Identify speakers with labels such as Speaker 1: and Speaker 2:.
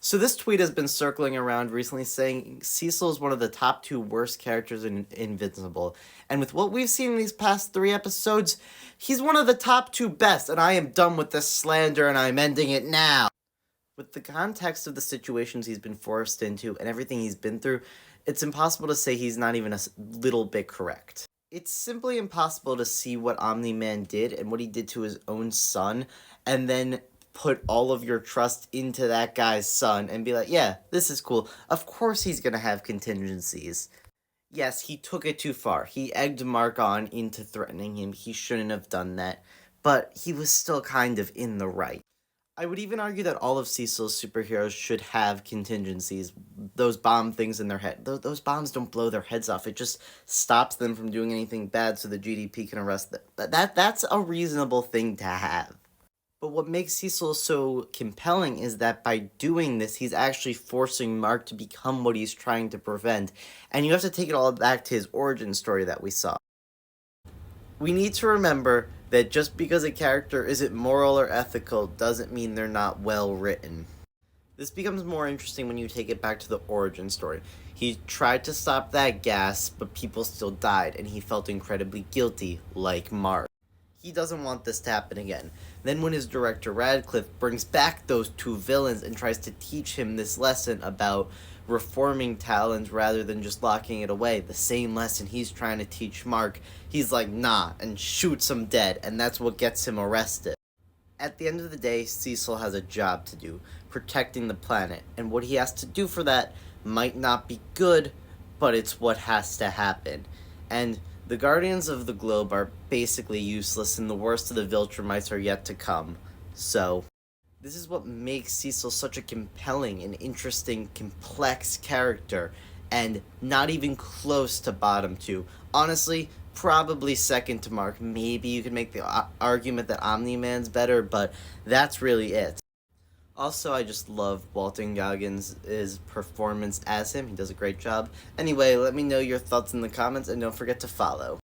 Speaker 1: So this tweet has been circling around recently saying Cecil is one of the top two worst characters in Invincible. And with what we've seen in these past three episodes, he's one of the top two best, and I am done with this slander and I'm ending it now. With the context of the situations he's been forced into and everything he's been through, it's impossible to say he's not even a little bit correct. It's simply impossible to see what Omni-Man did and what he did to his own son, and then put all of your trust into that guy's son and be like, yeah, this is cool. Of course he's gonna have contingencies. Yes, he took it too far. He egged Mark on into threatening him. He shouldn't have done that, but he was still kind of in the right. I would even argue that all of Cecil's superheroes should have contingencies. Those bomb things in their head. Those bombs don't blow their heads off. It just stops them from doing anything bad so the GDP can arrest them. That's a reasonable thing to have. But what makes Cecil so compelling is that by doing this, he's actually forcing Mark to become what he's trying to prevent. And you have to take it all back to his origin story that we saw. We need to remember that just because a character isn't moral or ethical doesn't mean they're not well written. This becomes more interesting when you take it back to the origin story. He tried to stop that gas, but people still died, and he felt incredibly guilty, like Mark. He doesn't want this to happen again. Then when his director Radcliffe brings back those two villains and tries to teach him this lesson about reforming Talons rather than just locking it away, the same lesson he's trying to teach Mark, he's like, nah, and shoots him dead, and that's what gets him arrested. At the end of the day, Cecil has a job to do, protecting the planet, and what he has to do for that might not be good, but it's what has to happen. And the Guardians of the Globe are basically useless, and the worst of the Viltrumites are yet to come. So, this is what makes Cecil such a compelling and interesting, complex character, and not even close to bottom two. Honestly, probably second to Mark. Maybe you could make the argument that Omni-Man's better, but that's really it. Also, I just love Walton Goggins' performance as him. He does a great job. Anyway, let me know your thoughts in the comments, and don't forget to follow.